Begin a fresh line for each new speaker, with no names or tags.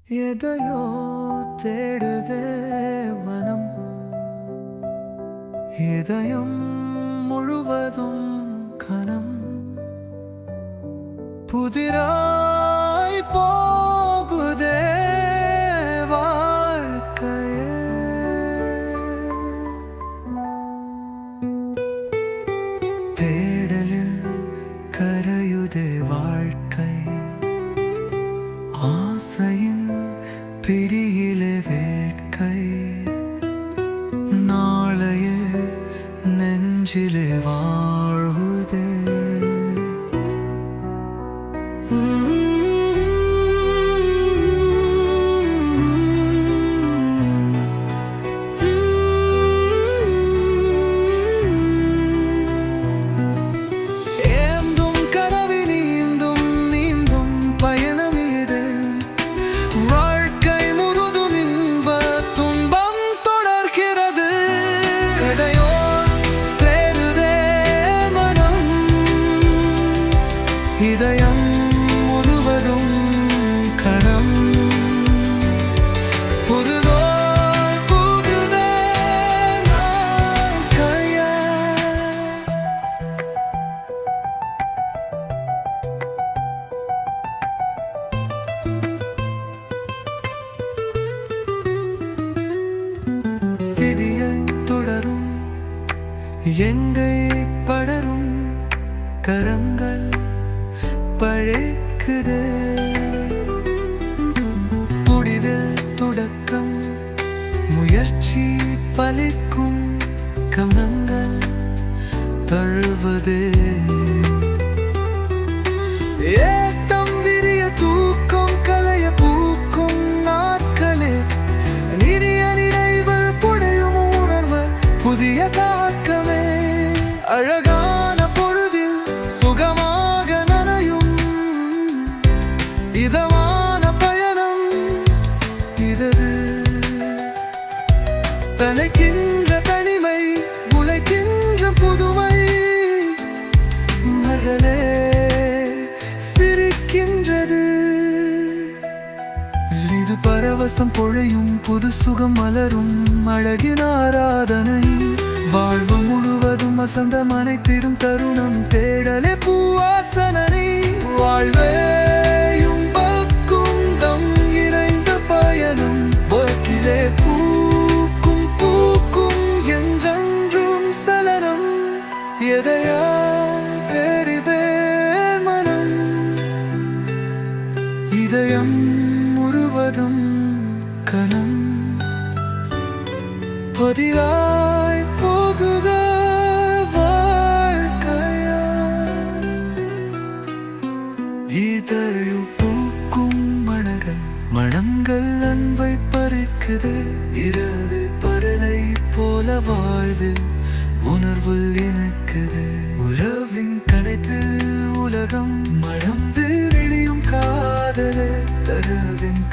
எதையோ தேடுதே மனம், இதயம் முழுவதும் கனம். புதிராய் போகுதே வாழ்க்கையே. தேடலில் கரையுதே வாழ்க்கை, ஆசையின் பிரியிலே வேட்கை. நாளைய நெஞ்சிலே வாழ்வுதே. ஏந்தும் கனவில் நீந்தும் நீந்தும் பயணம் இது. வாழ்க்கை முழுதும் இன்ப துன்பம் தொடர்கிறது. எதையோ தேடுதே மனம், இதயம் முழுவதும் கணம். புதுதோய் புகுதே வாழ்க்கையே. விதியை தொடரும் எங்கை படரும் கரங்கள் பழைக்குதே. முடிவில் தொடக்கம் முயற்சி பலிக்கும் கவனங்கள் தழுவதே. ஏத்தம் விரிய தூக்கம் கலைய பூக்கும் நாட்களே. நிறிய நினைவு புடையும் உணர்வு புதிய தாக்கமே. அழகான பொழுதில் சுகமாக நனையும் இதமான பயணம் இதது. தலைக்கின்ற தனிமை உழைக்கின்ற புதுமை. மகளே சிரிக்கின்றது. இது பரவசம் பொழையும் புது சுகம் மலரும் அழகின் ஆராதனை. வாழ்வு முழுவதும் வசந்தம் அனைத்திடும் தருணம். தேடலே பூவாசனை. வாழ்வேயும் பக்குந்தம் இணைந்த பயணம். போக்கிலே பூக்கும் பூக்கும் என்றென்றும் சலனம். எதையா பெரிதே மனம், இதயம் முழுவதும் கணம். பதிலாய் போகுக வாழ்க்கையா. இதழு பூக்கும் மணங்கள் மனங்கள் அன்பை பறிக்குது. இரவு பரலை போல வாழ்வில் உணர்வில் இணைக்குது. உறவின் கடைத்தில் உலகம் மழந்து விழியும் காதல் தகவின்